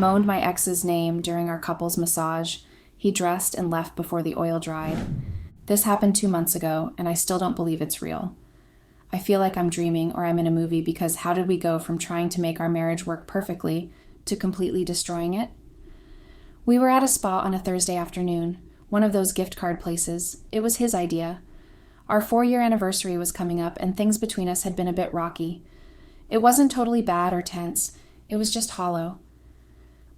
moaned my ex's name during our couple's massage. He dressed and left before the oil dried. This happened 2 months ago, and I still don't believe it's real. I feel like I'm dreaming or I'm in a movie because how did we go from trying to make our marriage work perfectly to completely destroying it? We were at a spa on a Thursday afternoon, one of those gift card places. It was his idea. Our 4-year anniversary was coming up, and things between us had been a bit rocky. It wasn't totally bad or tense. It was just hollow.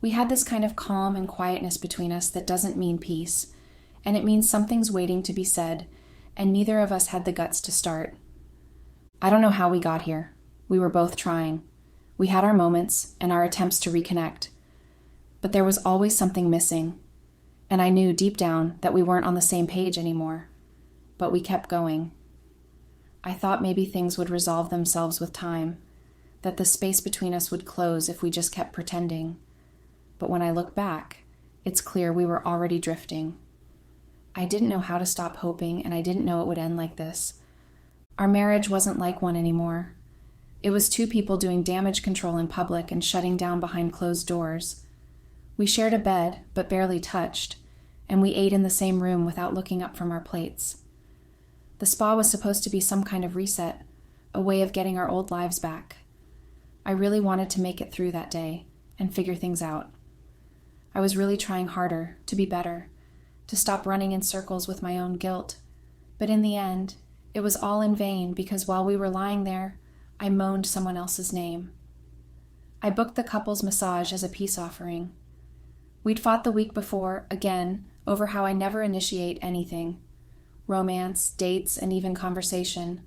We had this kind of calm and quietness between us that doesn't mean peace, and it means something's waiting to be said, and neither of us had the guts to start. I don't know how we got here. We were both trying. We had our moments and our attempts to reconnect. But there was always something missing, and I knew deep down that we weren't on the same page anymore. But we kept going. I thought maybe things would resolve themselves with time, that the space between us would close if we just kept pretending. But when I look back, it's clear we were already drifting. I didn't know how to stop hoping, and I didn't know it would end like this. Our marriage wasn't like one anymore. It was 2 people doing damage control in public and shutting down behind closed doors. We shared a bed, but barely touched, and we ate in the same room without looking up from our plates. The spa was supposed to be some kind of reset, a way of getting our old lives back. I really wanted to make it through that day and figure things out. I was really trying harder, to be better, to stop running in circles with my own guilt. But in the end, it was all in vain because while we were lying there, I moaned someone else's name. I booked the couple's massage as a peace offering. We'd fought the week before, again, over how I never initiate anything. Romance, dates, and even conversation.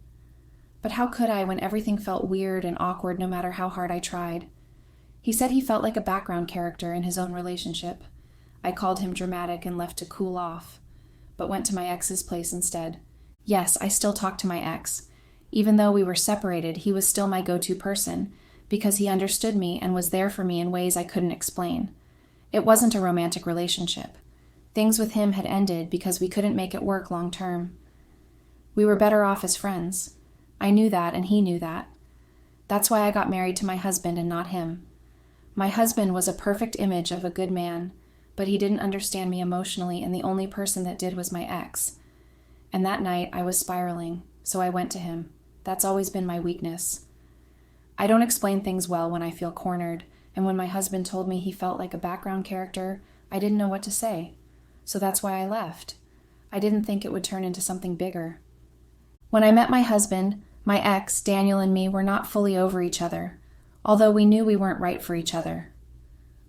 But how could I when everything felt weird and awkward no matter how hard I tried? He said he felt like a background character in his own relationship. I called him dramatic and left to cool off, but went to my ex's place instead. Yes, I still talk to my ex. Even though we were separated, he was still my go-to person, because he understood me and was there for me in ways I couldn't explain. It wasn't a romantic relationship. Things with him had ended because we couldn't make it work long term. We were better off as friends. I knew that, and he knew that. That's why I got married to my husband and not him. My husband was a perfect image of a good man, but he didn't understand me emotionally, and the only person that did was my ex. And that night, I was spiraling, so I went to him. That's always been my weakness. I don't explain things well when I feel cornered, and when my husband told me he felt like a background character, I didn't know what to say. So that's why I left. I didn't think it would turn into something bigger. When I met my husband, my ex, Daniel, and me were not fully over each other, although we knew we weren't right for each other.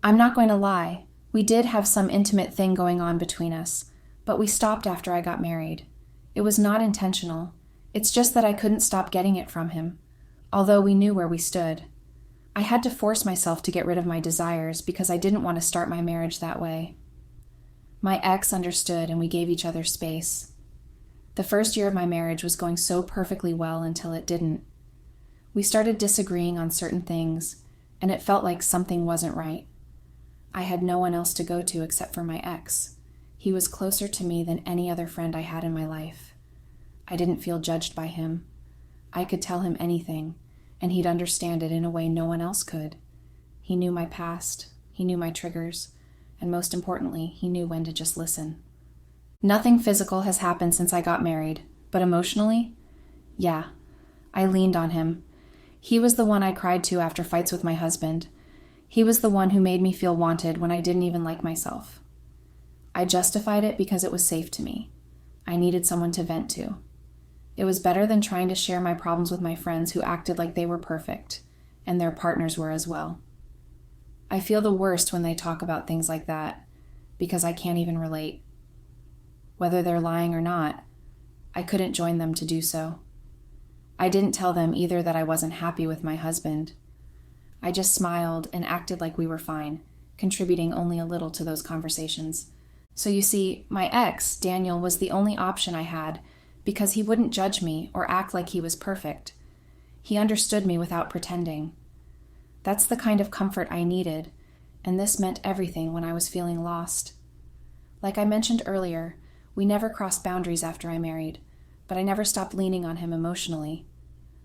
I'm not going to lie, we did have some intimate thing going on between us, but we stopped after I got married. It was not intentional. It's just that I couldn't stop getting it from him, although we knew where we stood. I had to force myself to get rid of my desires because I didn't want to start my marriage that way. My ex understood, and we gave each other space. The first year of my marriage was going so perfectly well until it didn't. We started disagreeing on certain things, and it felt like something wasn't right. I had no one else to go to except for my ex. He was closer to me than any other friend I had in my life. I didn't feel judged by him. I could tell him anything, and he'd understand it in a way no one else could. He knew my past, he knew my triggers, and most importantly, he knew when to just listen. Nothing physical has happened since I got married, but emotionally, yeah, I leaned on him. He was the one I cried to after fights with my husband. He was the one who made me feel wanted when I didn't even like myself. I justified it because it was safe to me. I needed someone to vent to. It was better than trying to share my problems with my friends who acted like they were perfect, and their partners were as well. I feel the worst when they talk about things like that, because I can't even relate. Whether they're lying or not, I couldn't join them to do so. I didn't tell them either that I wasn't happy with my husband. I just smiled and acted like we were fine, contributing only a little to those conversations. So you see, my ex, Daniel, was the only option I had because he wouldn't judge me or act like he was perfect. He understood me without pretending. That's the kind of comfort I needed, and this meant everything when I was feeling lost. Like I mentioned earlier, we never crossed boundaries after I married, but I never stopped leaning on him emotionally.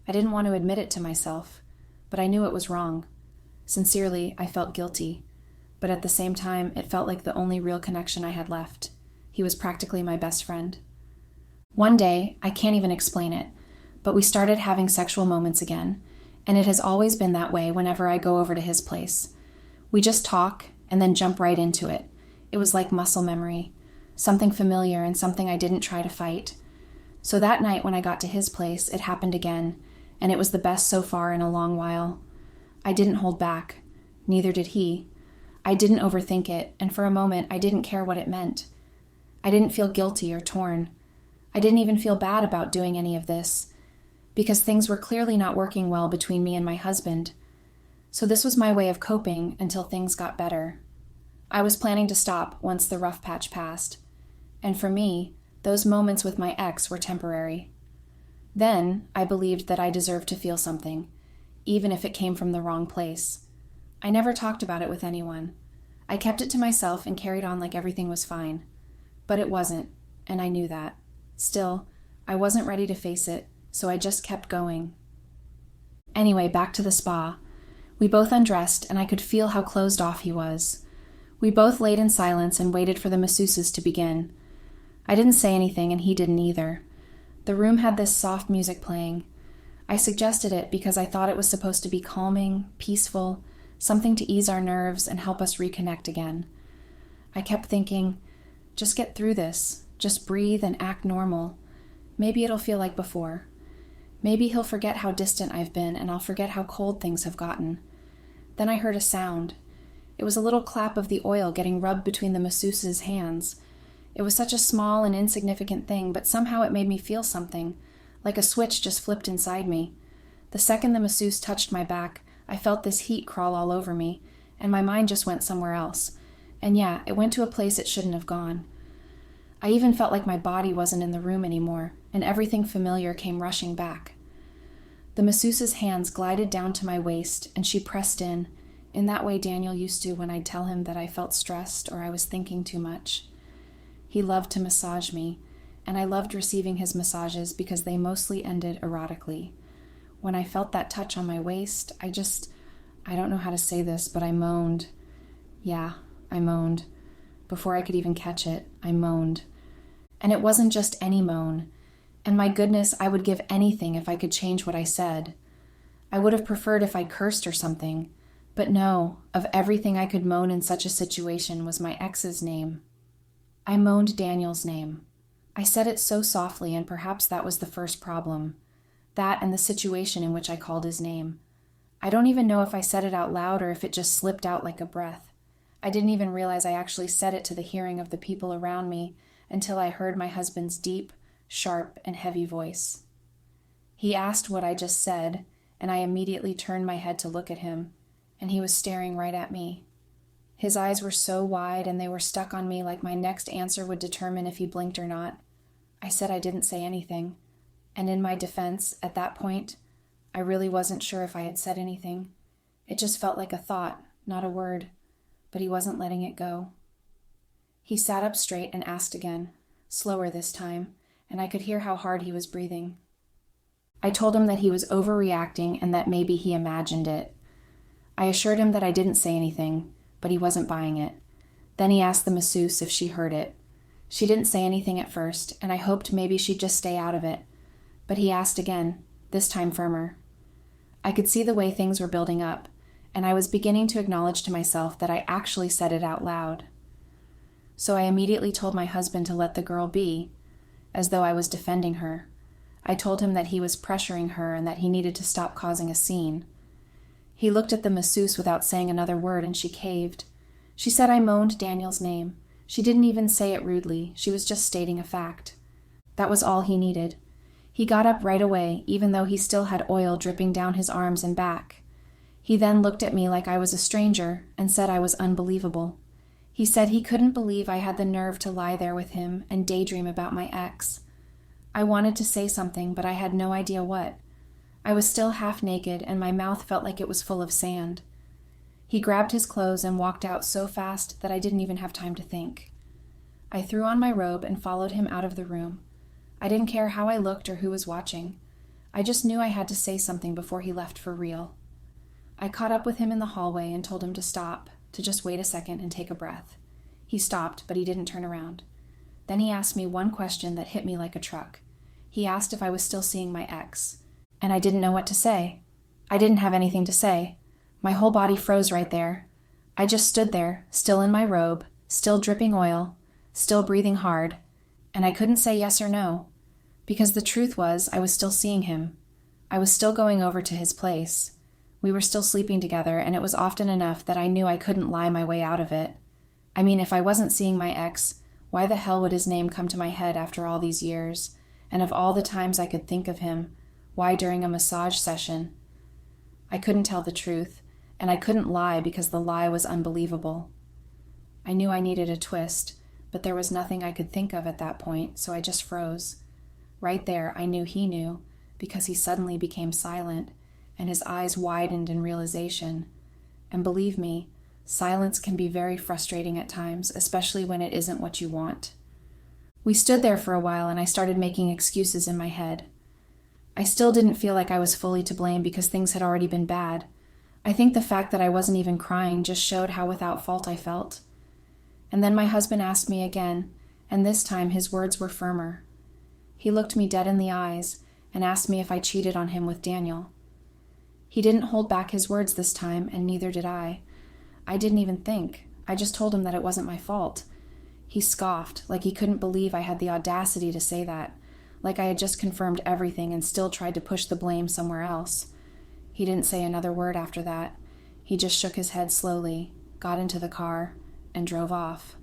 I didn't want to admit it to myself, but I knew it was wrong. Sincerely, I felt guilty. but at the same time, it felt like the only real connection I had left. He was practically my best friend. One day, I can't even explain it, but we started having sexual moments again, and it has always been that way whenever I go over to his place. We just talk and then jump right into it. It was like muscle memory, something familiar and something I didn't try to fight. So that night when I got to his place, it happened again, and it was the best so far in a long while. I didn't hold back. Neither did he. I didn't overthink it, and for a moment I didn't care what it meant. I didn't feel guilty or torn. I didn't even feel bad about doing any of this, because things were clearly not working well between me and my husband. So this was my way of coping until things got better. I was planning to stop once the rough patch passed, and for me, those moments with my ex were temporary. Then, I believed that I deserved to feel something, even if it came from the wrong place. I never talked about it with anyone. I kept it to myself and carried on like everything was fine. But it wasn't, and I knew that. Still, I wasn't ready to face it, so I just kept going. Anyway, back to the spa. We both undressed, and I could feel how closed off he was. We both laid in silence and waited for the masseuses to begin. I didn't say anything, and he didn't either. The room had this soft music playing. I suggested it because I thought it was supposed to be calming, peaceful, something to ease our nerves and help us reconnect again. I kept thinking, just get through this. Just breathe and act normal. Maybe it'll feel like before. Maybe he'll forget how distant I've been, and I'll forget how cold things have gotten. Then I heard a sound. It was a little clap of the oil getting rubbed between the masseuse's hands. It was such a small and insignificant thing, but somehow it made me feel something, like a switch just flipped inside me. The second the masseuse touched my back, I felt this heat crawl all over me, and my mind just went somewhere else. And yeah, it went to a place it shouldn't have gone. I even felt like my body wasn't in the room anymore, and everything familiar came rushing back. The masseuse's hands glided down to my waist, and she pressed in that way Daniel used to when I'd tell him that I felt stressed or I was thinking too much. He loved to massage me, and I loved receiving his massages because they mostly ended erotically. When I felt that touch on my waist, I don't know how to say this, but I moaned. Yeah, I moaned. Before I could even catch it, I moaned. And it wasn't just any moan. And my goodness, I would give anything if I could change what I said. I would have preferred if I cursed or something. But no, of everything I could moan in such a situation was my ex's name. I moaned Daniel's name. I said it so softly, and perhaps that was the first problem. That and the situation in which I called his name. I don't even know if I said it out loud or if it just slipped out like a breath. I didn't even realize I actually said it to the hearing of the people around me until I heard my husband's deep, sharp, and heavy voice. He asked what I just said, and I immediately turned my head to look at him, and he was staring right at me. His eyes were so wide, and they were stuck on me like my next answer would determine if he blinked or not. I said I didn't say anything, and in my defense, at that point, I really wasn't sure if I had said anything. It just felt like a thought, not a word, but he wasn't letting it go. He sat up straight and asked again, slower this time, and I could hear how hard he was breathing. I told him that he was overreacting and that maybe he imagined it. I assured him that I didn't say anything, but he wasn't buying it. Then he asked the masseuse if she heard it. She didn't say anything at first, and I hoped maybe she'd just stay out of it. But he asked again, this time firmer. I could see the way things were building up, and I was beginning to acknowledge to myself that I actually said it out loud. So I immediately told my husband to let the girl be, as though I was defending her. I told him that he was pressuring her and that he needed to stop causing a scene. He looked at the masseuse without saying another word, and she caved. She said I moaned Daniel's name. She didn't even say it rudely. She was just stating a fact. That was all he needed. He got up right away, even though he still had oil dripping down his arms and back. He then looked at me like I was a stranger and said I was unbelievable. He said he couldn't believe I had the nerve to lie there with him and daydream about my ex. I wanted to say something, but I had no idea what. I was still half naked, and my mouth felt like it was full of sand. He grabbed his clothes and walked out so fast that I didn't even have time to think. I threw on my robe and followed him out of the room. I didn't care how I looked or who was watching. I just knew I had to say something before he left for real. I caught up with him in the hallway and told him to stop, to just wait a second and take a breath. He stopped, but he didn't turn around. Then he asked me one question that hit me like a truck. He asked if I was still seeing my ex, and I didn't know what to say. I didn't have anything to say. My whole body froze right there. I just stood there, still in my robe, still dripping oil, still breathing hard, and I couldn't say yes or no, because the truth was I was still seeing him. I was still going over to his place. We were still sleeping together, and it was often enough that I knew I couldn't lie my way out of it. I mean, if I wasn't seeing my ex, why the hell would his name come to my head after all these years? And of all the times I could think of him, why during a massage session? I couldn't tell the truth, and I couldn't lie because the lie was unbelievable. I knew I needed a twist, but there was nothing I could think of at that point, so I just froze. Right there, I knew he knew, because he suddenly became silent, and his eyes widened in realization. And believe me, silence can be very frustrating at times, especially when it isn't what you want. We stood there for a while, and I started making excuses in my head. I still didn't feel like I was fully to blame because things had already been bad. I think the fact that I wasn't even crying just showed how without fault I felt. And then my husband asked me again, and this time his words were firmer. He looked me dead in the eyes and asked me if I cheated on him with Daniel. He didn't hold back his words this time, and neither did I. I didn't even think. I just told him that it wasn't my fault. He scoffed, like he couldn't believe I had the audacity to say that, like I had just confirmed everything and still tried to push the blame somewhere else. He didn't say another word after that. He just shook his head slowly, got into the car, and drove off.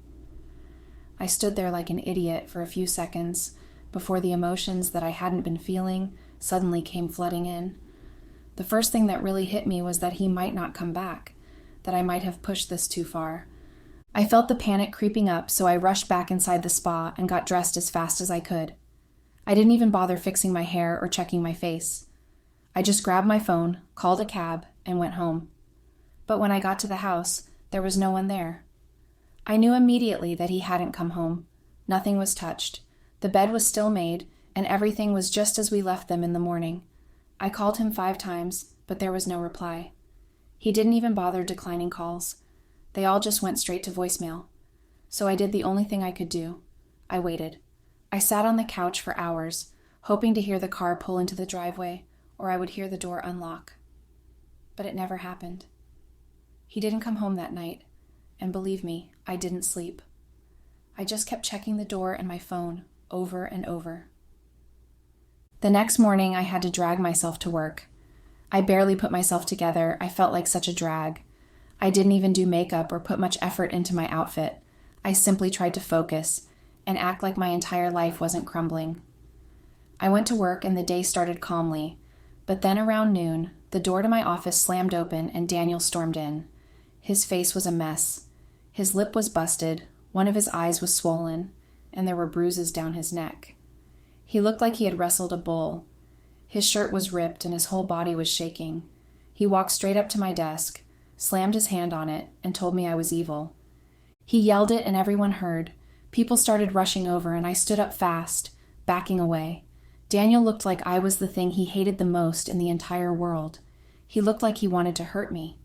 I stood there like an idiot for a few seconds before the emotions that I hadn't been feeling suddenly came flooding in. The first thing that really hit me was that he might not come back, that I might have pushed this too far. I felt the panic creeping up, so I rushed back inside the spa and got dressed as fast as I could. I didn't even bother fixing my hair or checking my face. I just grabbed my phone, called a cab, and went home. But when I got to the house, there was no one there. I knew immediately that he hadn't come home. Nothing was touched. The bed was still made, and everything was just as we left them in the morning. I called him 5 times, but there was no reply. He didn't even bother declining calls. They all just went straight to voicemail. So I did the only thing I could do. I waited. I sat on the couch for hours, hoping to hear the car pull into the driveway, or I would hear the door unlock. But it never happened. He didn't come home that night, and believe me, I didn't sleep. I just kept checking the door and my phone over and over. The next morning, I had to drag myself to work. I barely put myself together. I felt like such a drag. I didn't even do makeup or put much effort into my outfit. I simply tried to focus and act like my entire life wasn't crumbling. I went to work and the day started calmly, but then around noon, the door to my office slammed open and Daniel stormed in. His face was a mess. His lip was busted, one of his eyes was swollen, and there were bruises down his neck. He looked like he had wrestled a bull. His shirt was ripped and his whole body was shaking. He walked straight up to my desk, slammed his hand on it, and told me I was evil. He yelled it and everyone heard. People started rushing over and I stood up fast, backing away. Daniel looked like I was the thing he hated the most in the entire world. He looked like he wanted to hurt me.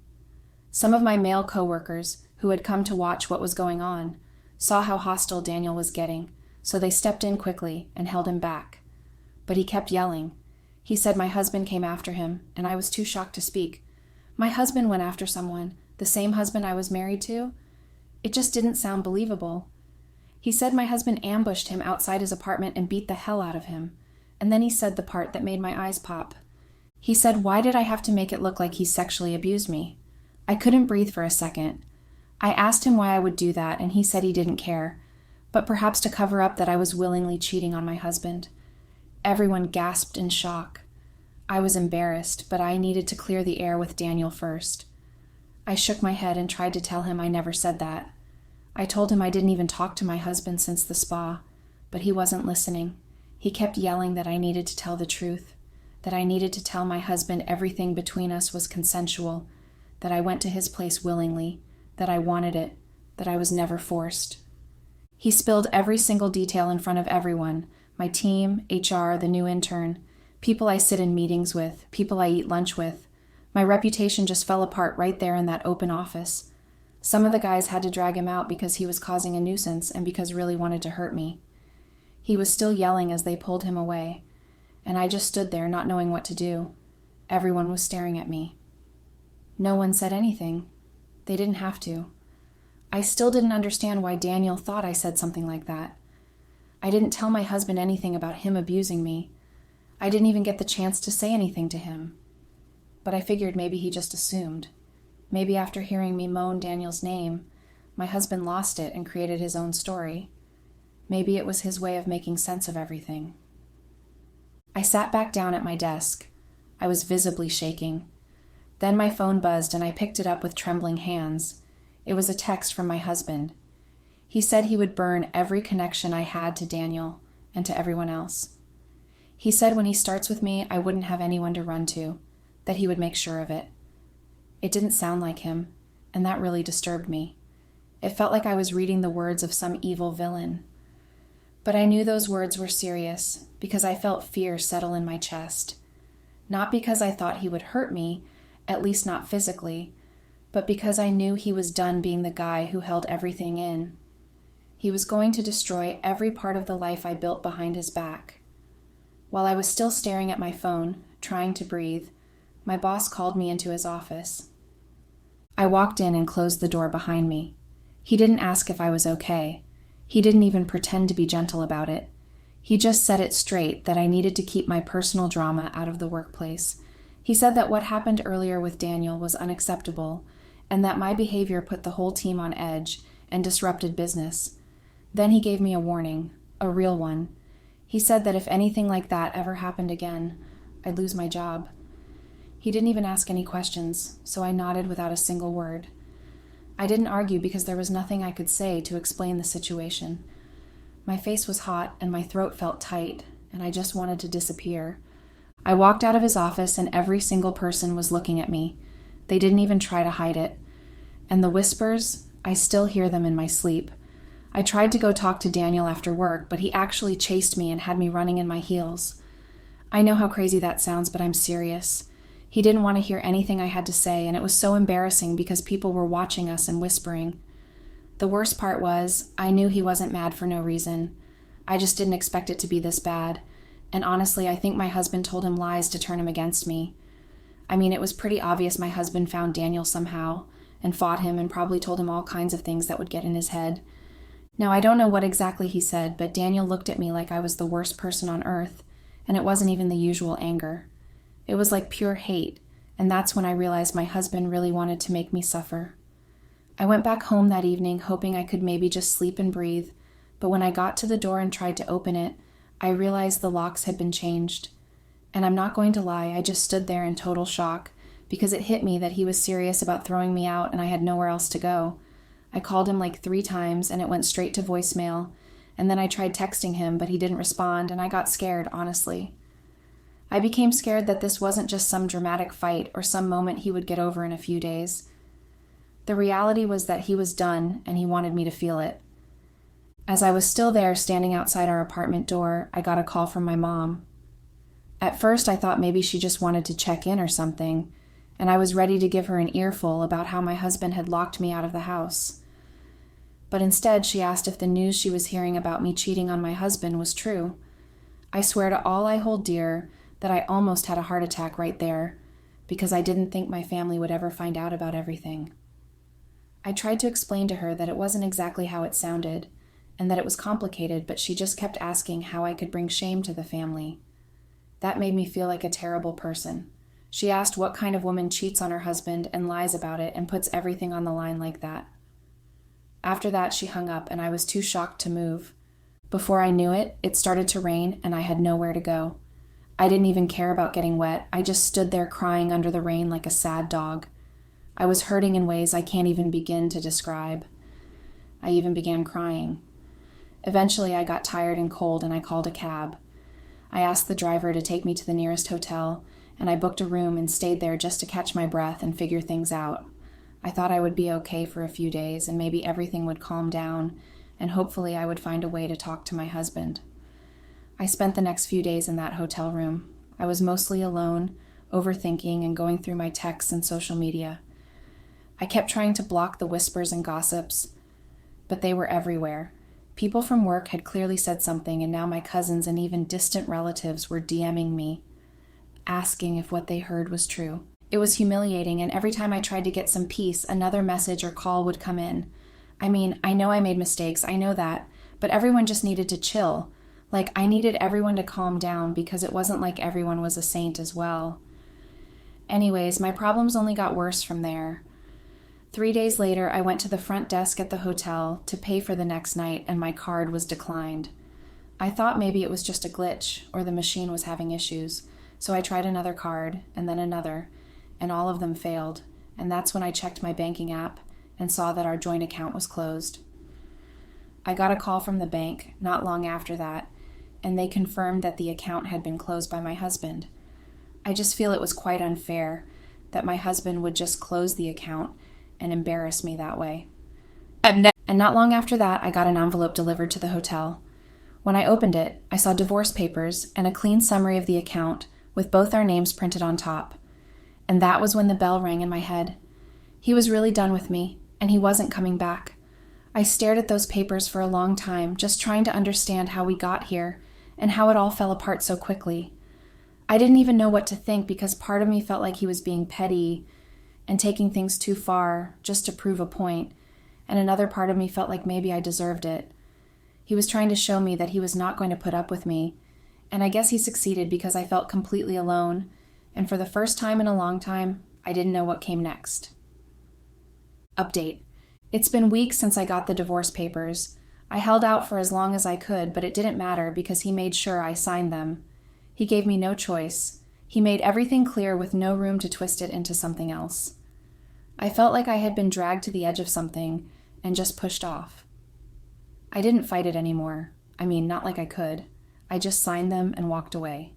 Some of my male coworkers, who had come to watch what was going on, saw how hostile Daniel was getting, so they stepped in quickly and held him back. But he kept yelling. He said my husband came after him, and I was too shocked to speak. My husband went after someone, the same husband I was married to? It just didn't sound believable. He said my husband ambushed him outside his apartment and beat the hell out of him. And then he said the part that made my eyes pop. He said, why did I have to make it look like he sexually abused me? I couldn't breathe for a second. I asked him why I would do that, and he said he didn't care, but perhaps to cover up that I was willingly cheating on my husband. Everyone gasped in shock. I was embarrassed, but I needed to clear the air with Daniel first. I shook my head and tried to tell him I never said that. I told him I didn't even talk to my husband since the spa, but he wasn't listening. He kept yelling that I needed to tell the truth, that I needed to tell my husband everything between us was consensual, that I went to his place willingly, that I wanted it, that I was never forced. He spilled every single detail in front of everyone, my team, HR, the new intern, people I sit in meetings with, people I eat lunch with. My reputation just fell apart right there in that open office. Some of the guys had to drag him out because he was causing a nuisance and because really wanted to hurt me. He was still yelling as they pulled him away, and I just stood there not knowing what to do. Everyone was staring at me. No one said anything. They didn't have to. I still didn't understand why Daniel thought I said something like that. I didn't tell my husband anything about him abusing me. I didn't even get the chance to say anything to him. But I figured maybe he just assumed. Maybe after hearing me moan Daniel's name, my husband lost it and created his own story. Maybe it was his way of making sense of everything. I sat back down at my desk. I was visibly shaking. Then my phone buzzed and I picked it up with trembling hands. It was a text from my husband. He said he would burn every connection I had to Daniel and to everyone else. He said when he starts with me, I wouldn't have anyone to run to, that he would make sure of it. It didn't sound like him, and that really disturbed me. It felt like I was reading the words of some evil villain. But I knew those words were serious because I felt fear settle in my chest. Not because I thought he would hurt me, at least not physically, but because I knew he was done being the guy who held everything in. He was going to destroy every part of the life I built behind his back. While I was still staring at my phone, trying to breathe, my boss called me into his office. I walked in and closed the door behind me. He didn't ask if I was okay. He didn't even pretend to be gentle about it. He just set it straight that I needed to keep my personal drama out of the workplace. He said that what happened earlier with Daniel was unacceptable, and that my behavior put the whole team on edge and disrupted business. Then he gave me a warning, a real one. He said that if anything like that ever happened again, I'd lose my job. He didn't even ask any questions, so I nodded without a single word. I didn't argue because there was nothing I could say to explain the situation. My face was hot and my throat felt tight, and I just wanted to disappear. I walked out of his office and every single person was looking at me. They didn't even try to hide it. And the whispers, I still hear them in my sleep. I tried to go talk to Daniel after work, but he actually chased me and had me running in my heels. I know how crazy that sounds, but I'm serious. He didn't want to hear anything I had to say, and it was so embarrassing because people were watching us and whispering. The worst part was, I knew he wasn't mad for no reason. I just didn't expect it to be this bad, and honestly, I think my husband told him lies to turn him against me. I mean, it was pretty obvious my husband found Daniel somehow, and fought him and probably told him all kinds of things that would get in his head. Now, I don't know what exactly he said, but Daniel looked at me like I was the worst person on earth, and it wasn't even the usual anger. It was like pure hate, and that's when I realized my husband really wanted to make me suffer. I went back home that evening hoping I could maybe just sleep and breathe, but when I got to the door and tried to open it, I realized the locks had been changed. And I'm not going to lie, I just stood there in total shock, because it hit me that he was serious about throwing me out and I had nowhere else to go. I called him like 3 times and it went straight to voicemail, and then I tried texting him, but he didn't respond, and I got scared, honestly. I became scared that this wasn't just some dramatic fight or some moment he would get over in a few days. The reality was that he was done and he wanted me to feel it. As I was still there standing outside our apartment door, I got a call from my mom. At first I thought maybe she just wanted to check in or something, and I was ready to give her an earful about how my husband had locked me out of the house. But instead she asked if the news she was hearing about me cheating on my husband was true. I swear to all I hold dear that I almost had a heart attack right there, because I didn't think my family would ever find out about everything. I tried to explain to her that it wasn't exactly how it sounded, and that it was complicated, but she just kept asking how I could bring shame to the family. That made me feel like a terrible person. She asked what kind of woman cheats on her husband and lies about it and puts everything on the line like that. After that, she hung up, and I was too shocked to move. Before I knew it, it started to rain, and I had nowhere to go. I didn't even care about getting wet. I just stood there crying under the rain like a sad dog. I was hurting in ways I can't even begin to describe. I even began crying. Eventually, I got tired and cold, and I called a cab. I asked the driver to take me to the nearest hotel, and I booked a room and stayed there just to catch my breath and figure things out. I thought I would be okay for a few days, and maybe everything would calm down, and hopefully I would find a way to talk to my husband. I spent the next few days in that hotel room. I was mostly alone, overthinking and going through my texts and social media. I kept trying to block the whispers and gossips, but they were everywhere. People from work had clearly said something, and now my cousins and even distant relatives were DMing me, asking if what they heard was true. It was humiliating, and every time I tried to get some peace, another message or call would come in. I mean, I know I made mistakes, I know that, but everyone just needed to chill. Like, I needed everyone to calm down because it wasn't like everyone was a saint as well. Anyways, my problems only got worse from there. 3 days later, I went to the front desk at the hotel to pay for the next night, and my card was declined. I thought maybe it was just a glitch or the machine was having issues, so I tried another card and then another, and all of them failed, and that's when I checked my banking app and saw that our joint account was closed. I got a call from the bank not long after that, and they confirmed that the account had been closed by my husband. I just feel it was quite unfair that my husband would just close the account and embarrass me that way. And not long after that, I got an envelope delivered to the hotel. When I opened it, I saw divorce papers and a clean summary of the account with both our names printed on top. And that was when the bell rang in my head. He was really done with me, and he wasn't coming back. I stared at those papers for a long time, just trying to understand how we got here and how it all fell apart so quickly. I didn't even know what to think because part of me felt like he was being petty and taking things too far just to prove a point, and another part of me felt like maybe I deserved it. He was trying to show me that he was not going to put up with me, and I guess he succeeded because I felt completely alone, and for the first time in a long time, I didn't know what came next. Update. It's been weeks since I got the divorce papers. I held out for as long as I could, but it didn't matter because he made sure I signed them. He gave me no choice. He made everything clear with no room to twist it into something else. I felt like I had been dragged to the edge of something and just pushed off. I didn't fight it anymore. I mean, not like I could. I just signed them and walked away.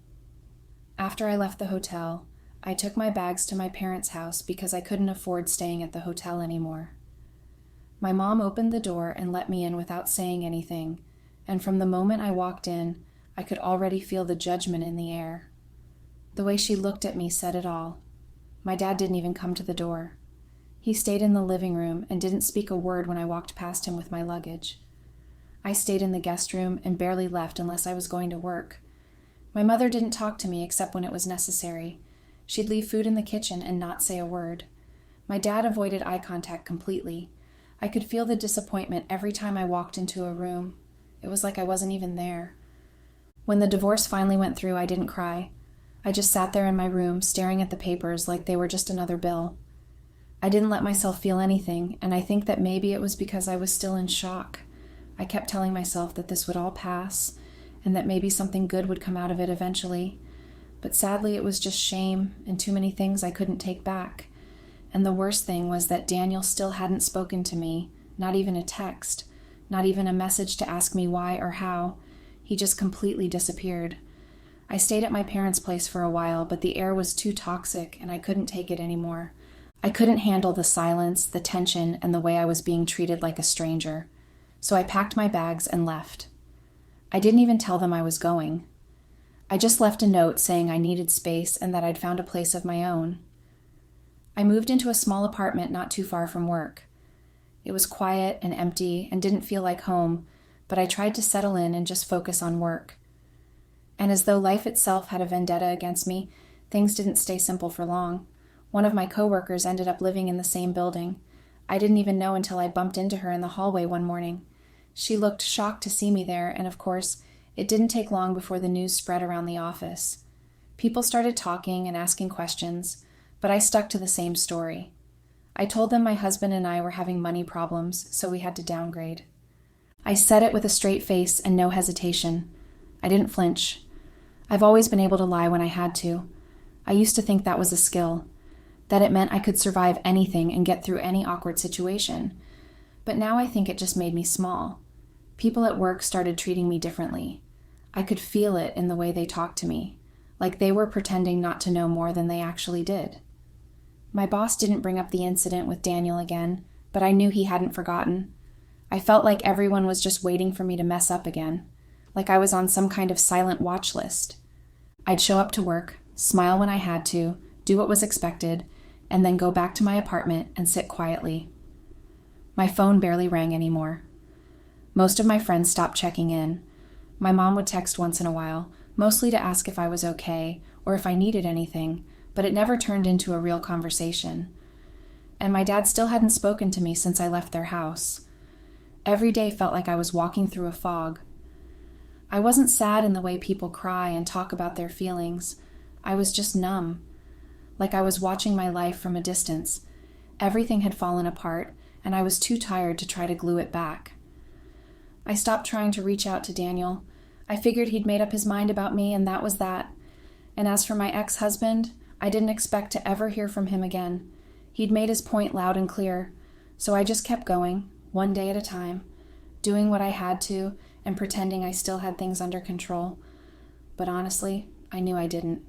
After I left the hotel, I took my bags to my parents' house because I couldn't afford staying at the hotel anymore. My mom opened the door and let me in without saying anything, and from the moment I walked in, I could already feel the judgment in the air. The way she looked at me said it all. My dad didn't even come to the door. He stayed in the living room and didn't speak a word when I walked past him with my luggage. I stayed in the guest room and barely left unless I was going to work. My mother didn't talk to me except when it was necessary. She'd leave food in the kitchen and not say a word. My dad avoided eye contact completely. I could feel the disappointment every time I walked into a room. It was like I wasn't even there. When the divorce finally went through, I didn't cry. I just sat there in my room, staring at the papers like they were just another bill. I didn't let myself feel anything, and I think that maybe it was because I was still in shock. I kept telling myself that this would all pass, and that maybe something good would come out of it eventually. But sadly, it was just shame and too many things I couldn't take back. And the worst thing was that Daniel still hadn't spoken to me, not even a text, not even a message to ask me why or how. He just completely disappeared. I stayed at my parents' place for a while, but the air was too toxic and I couldn't take it anymore. I couldn't handle the silence, the tension, and the way I was being treated like a stranger. So I packed my bags and left. I didn't even tell them I was going. I just left a note saying I needed space and that I'd found a place of my own. I moved into a small apartment not too far from work. It was quiet and empty and didn't feel like home, but I tried to settle in and just focus on work. And as though life itself had a vendetta against me, things didn't stay simple for long. One of my coworkers ended up living in the same building. I didn't even know until I bumped into her in the hallway one morning. She looked shocked to see me there, and of course, it didn't take long before the news spread around the office. People started talking and asking questions, but I stuck to the same story. I told them my husband and I were having money problems, so we had to downgrade. I said it with a straight face and no hesitation. I didn't flinch. I've always been able to lie when I had to. I used to think that was a skill, that it meant I could survive anything and get through any awkward situation. But now I think it just made me small. People at work started treating me differently. I could feel it in the way they talked to me, like they were pretending not to know more than they actually did. My boss didn't bring up the incident with Daniel again, but I knew he hadn't forgotten. I felt like everyone was just waiting for me to mess up again, like I was on some kind of silent watch list. I'd show up to work, smile when I had to, do what was expected, and then go back to my apartment and sit quietly. My phone barely rang anymore. Most of my friends stopped checking in. My mom would text once in a while, mostly to ask if I was okay or if I needed anything, but it never turned into a real conversation. And my dad still hadn't spoken to me since I left their house. Every day felt like I was walking through a fog. I wasn't sad in the way people cry and talk about their feelings. I was just numb, like I was watching my life from a distance. Everything had fallen apart, and I was too tired to try to glue it back. I stopped trying to reach out to Daniel. I figured he'd made up his mind about me, and that was that. And as for my ex-husband, I didn't expect to ever hear from him again. He'd made his point loud and clear, so I just kept going, one day at a time, doing what I had to and pretending I still had things under control. But honestly, I knew I didn't.